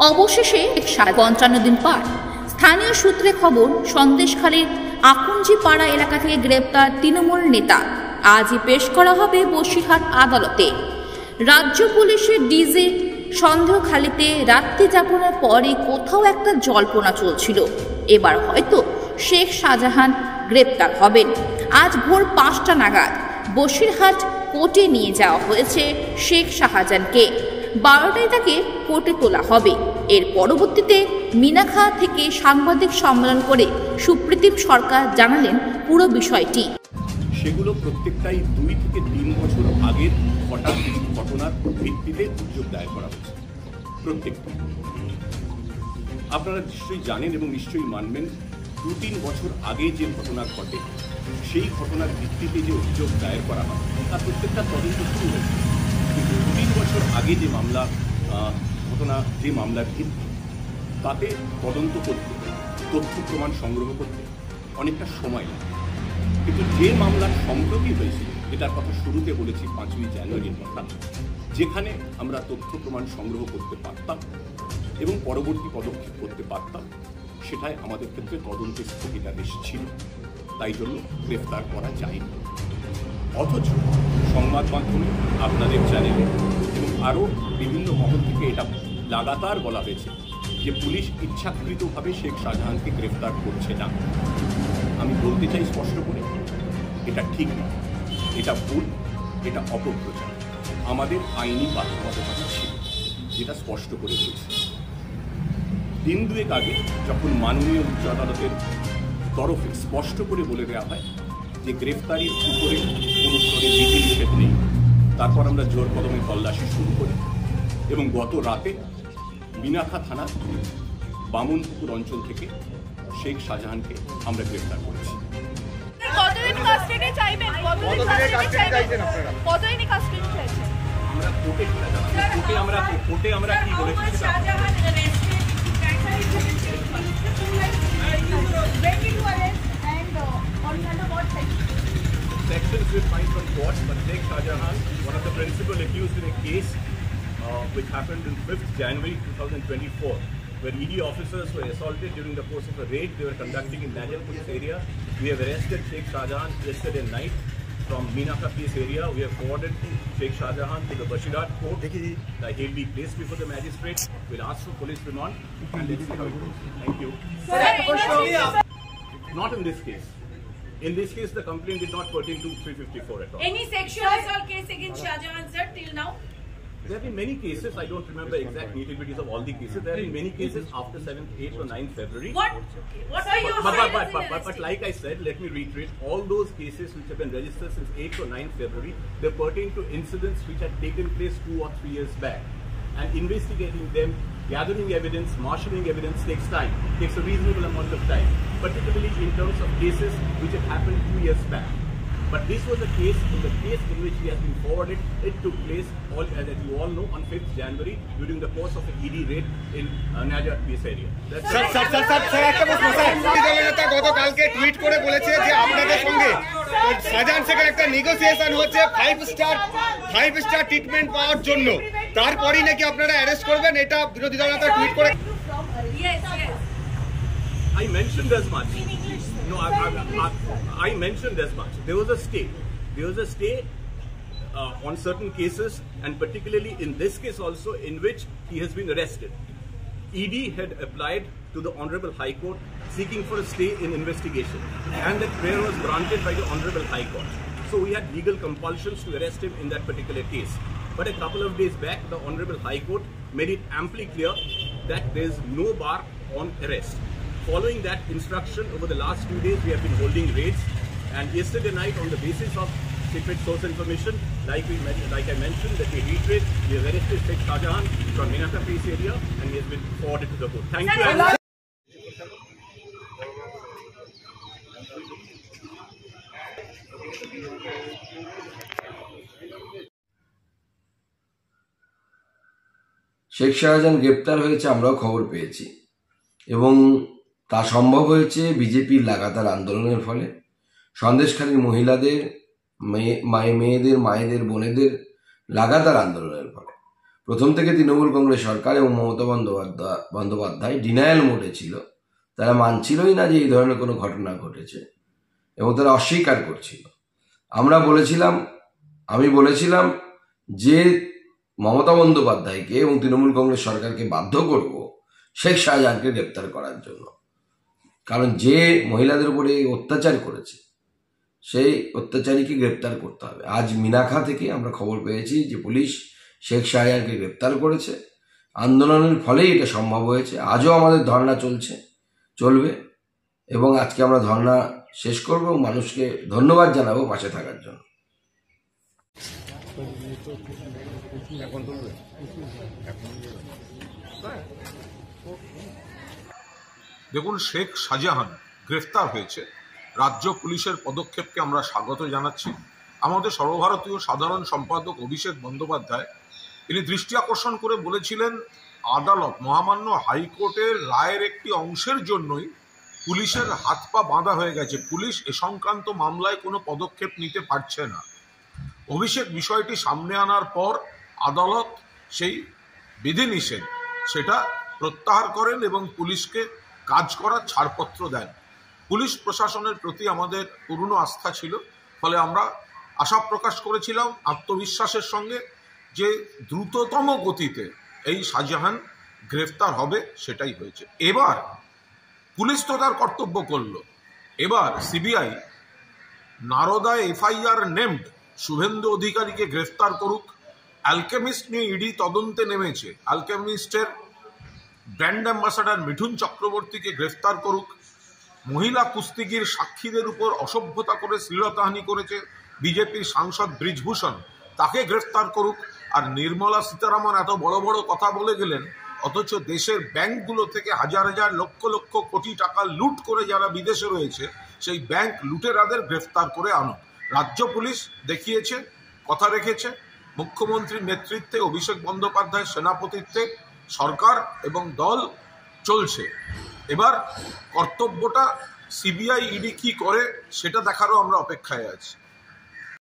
অবশেষে 55 দিন পার। স্থানীয় সূত্রে খবর, সন্দেশখালীর আকুঞ্জি পাড়া এলাকা থেকে গ্রেপ্তার তৃণমূল নেতা আজই পেশ করা হবে বসিরহাট আদালতে। রাজ্য পুলিশের ডিজে সন্দেশখালীতে রাত্রি যাপনের পরে কোথাও একটা জল্পনা চলছিল, এবার হয়তো শেখ শাহজাহান গ্রেপ্তার হবেন। আজ ভোর 5টা নাগাদ বসিরহাট কোর্টে নিয়ে যাওয়া হয়েছে শেখ শাহজাহানকে। 12টায় তাকে কোর্টে তোলা হবে। এর পরবর্তীতে মিনাখা থেকে সাংবাদিক সম্মেলন করে সুপ্রীতিম সরকার জানালেন পুরো বিষয়টি। সেগুলো প্রত্যেকটাই 2 থেকে 3 বছর আগের ঘটনার ভিত্তিতে অভিযোগ দায়ের করা হয়েছে। প্রত্যেকটা আপনারা নিশ্চয়ই জানেন এবং নিশ্চয়ই মানবেন, 2-3 বছর আগে যে ঘটনা ঘটে সেই ঘটনার ভিত্তিতে যে অভিযোগ দায়ের করা হয় তার প্রত্যেকটা তদন্ত শুরু হয়েছে। কিন্তু 2-3 বছর আগে যে মামলার ভিত্তি, তাতে তদন্ত করতে, তথ্য প্রমাণ সংগ্রহ করতে অনেকটা সময় লাগে। কিন্তু যে মামলার সম্প্রতি হয়েছিল, এটার কথা শুরুতে বলেছি 5ই জানুয়ারির কথা, যেখানে আমরা তথ্য প্রমাণ সংগ্রহ করতে পারতাম এবং পরবর্তী পদক্ষেপ করতে পারতাম, সেটাই আমাদের ক্ষেত্রে তদন্তের স্থগিতাদেশ ছিল, তাই জন্য গ্রেফতার করা যায়নি। অথচ সংবাদ মাধ্যমে, আপনাদের চ্যানেলে এবং আরও বিভিন্ন মহল থেকে এটা লাগাতার বলা হয়েছে যে পুলিশ ইচ্ছাকৃতভাবে শেখ শাহজাহানকে গ্রেফতার করছে না। আমি বলতে চাই স্পষ্ট করে, এটা ঠিক না, এটা ভুল, এটা অপপ্রচার। আমাদের আইনি বাধ্যবাধকতা ছিল, যেটা স্পষ্ট করে দিয়েছে। 2 দিন আগে যখন মাননীয় উচ্চ আদালতের তরফে স্পষ্ট করে বলে দেওয়া হয় যে গ্রেফতারির উপরে কোনো স্তরে বিধিনিষেধ নেই, তারপর আমরা জোর কদমে তল্লাশি শুরু করি এবং গত রাতে মিনাখা থানার বামনপুকুর অঞ্চল থেকে শেখ শাহজাহানকে আমরা গ্রেফতার করেছি। কোর্টে আমরা কি বলেছি, sections we find from court, but Sheikh Shahjahan, one of the principal accused in a case which happened on 5th January 2024, where ED officers were assaulted during the course of a raid they were conducting in Najar police area. We have arrested Sheikh Shahjahan yesterday night from Minaka police area. We have forwarded Sheikh Shahjahan to the Bashirhat court. He'll be placed before the magistrate. We'll ask for police remand and let's see how it goes. Thank you. Not in this case. In this case, the complaint did not pertain to 354 at all. Any sexual assault case against Shahjahan, sir, till now? There have been many cases. I don't remember exact nitty-gritties of all the cases. There have been many cases after 7th, 8th or 9th February. What are your But like I said, let me reiterate, all those cases which have been registered since 8th or 9th February, they pertain to incidents which had taken place 2 or 3 years back. And investigating them, gathering evidence, marshalling evidence takes time, takes a reasonable amount of time, particularly in terms of cases which had happened 2 years back. But this was a case, in the case in which he has been forwarded, it took place, as you all know, on 5th January during the course of an ED raid in Najar police area. গতকালকে tweet করে বলেছে যে আপনাদের সঙ্গে শাহজাহান শেখের একটা negotiation হচ্ছে 5 star treatment পাওয়ার জন্য, তারপরই নাকি আপনারা অ্যারেস্ট করবেন, এটা বিরোধী দল নেতা টুইট করে। I mentioned as much. No, I mentioned as much. There was a stay on certain cases, and particularly in this case also, in which he has been arrested. ED had applied to the Honorable High Court seeking for a stay in investigation, and that prayer was granted by the Honorable High Court. So we had legal compulsions to arrest him in that particular case. But a couple of days back, the Honorable High Court made it amply clear that there is no bar on arrest. Following that instruction, over the last 2 days, we have been holding raids. And yesterday night, on the basis of secret source information, like I mentioned, that we reiterate, we have arrested Sheikh Shahjahan from Minaka police area, and he has been forwarded to the court. Thank you. Sheikh Shahjahan গ্রেপ্তার হয়েছে, আমরাও খবর পেয়েছি, এবং তা সম্ভব হয়েছে বিজেপির লাগাতার আন্দোলনের ফলে। সন্দেশখালীর মহিলাদের, মেয়েদের, মায়েদের, বোনেদের লাগাতার আন্দোলনের ফলে। প্রথম থেকে তৃণমূল কংগ্রেস সরকার এবং মমতা বন্দ্যোপাধ্যায় ডিনায়াল মোডে ছিল। তারা মানছিলই না যে এই ধরনের কোনো ঘটনা ঘটেছে এবং তারা অস্বীকার করছিল। আমি বলেছিলাম যে মমতা বন্দ্যোপাধ্যায়কে এবং তৃণমূল কংগ্রেস সরকারকে বাধ্য করব শেখ শাহজাহানকে গ্রেপ্তার করার জন্য, কারণ যে মহিলাদের উপরে অত্যাচার করেছে সেই অত্যাচারীকে গ্রেপ্তার করতে হবে। আজ মিনাখা থেকে আমরা খবর পেয়েছি যে পুলিশ শেখ শাহজাহানকে গ্রেপ্তার করেছে। আন্দোলনের ফলেই এটা সম্ভব হয়েছে। আজও আমাদের ধর্ণা চলবে এবং আজকে আমরা ধর্ণা শেষ করব এবং মানুষকে ধন্যবাদ জানাবো পাশে থাকার জন্য। দেখুন, শেখ শাহজাহান গ্রেফতার হয়েছে। রাজ্য পুলিশের পদক্ষেপকে আমরা স্বাগত জানাচ্ছি। আমাদের সর্বভারতীয় সাধারণ সম্পাদক অভিষেক বন্দ্যোপাধ্যায় তিনি দৃষ্টি আকর্ষণ করে বলেছিলেন, আদালত মহামান্য হাইকোর্টের রায়ের একটি অংশের জন্যই পুলিশের হাত পা বাঁধা হয়ে গেছে। পুলিশ এ সংক্রান্ত মামলায় কোনো পদক্ষেপ নিতে পারছে না। অভিষেক বিষয়টি সামনে আনার পর আদালত সেই বিধিনিষেধ সেটা প্রত্যাহার করেন এবং পুলিশকে কাজ করার ছাড়পত্র দেন। পুলিশ প্রশাসনের প্রতি আমাদের পূর্ণ আস্থা ছিল, ফলে আমরা আশা প্রকাশ করেছিলাম আত্মবিশ্বাসের সঙ্গে যে দ্রুততম গতিতে এই শাহজাহান গ্রেফতার হবে, সেটাই হয়েছে। এবার পুলিশ তো তার কর্তব্য করল। এবার সিবিআই নারদায় এফআইআর নেমড শুভেন্দু অধিকারীকে গ্রেফতার করুক। অ্যালকেমিস্ট নিয়ে ইডি তদন্তে নেমেছে, অ্যালকেমিস্টের ব্র্যান্ড অ্যাম্বাসাডার মিঠুন চক্রবর্তীকে গ্রেফতার করুক। মহিলা কুস্তিগির সাক্ষীদের উপর অসভ্যতা করে শ্লীলতাহানি করেছে বিজেপির সাংসদ ব্রিজভূষণ, তাকে গ্রেফতার করুক। আর নির্মলা সীতারামন এত বড় বড় কথা বলে গেলেন, অথচ দেশের ব্যাংকগুলো থেকে হাজার হাজার লক্ষ লক্ষ কোটি টাকা লুট করে যারা বিদেশে রয়েছে, সেই ব্যাংক লুটেরাদের গ্রেফতার করে আনুক। রাজ্য পুলিশ দেখিয়েছে, কথা রেখেছে। মুখ্যমন্ত্রীর নেতৃত্বে অভিষেক বন্দ্যোপাধ্যায়ের সেনাপতিত্বে সরকার এবং দল চলছে। এবার কর্তব্যটা সিবিআই ইডি কি করে সেটা দেখারও আমরা অপেক্ষায় আছি।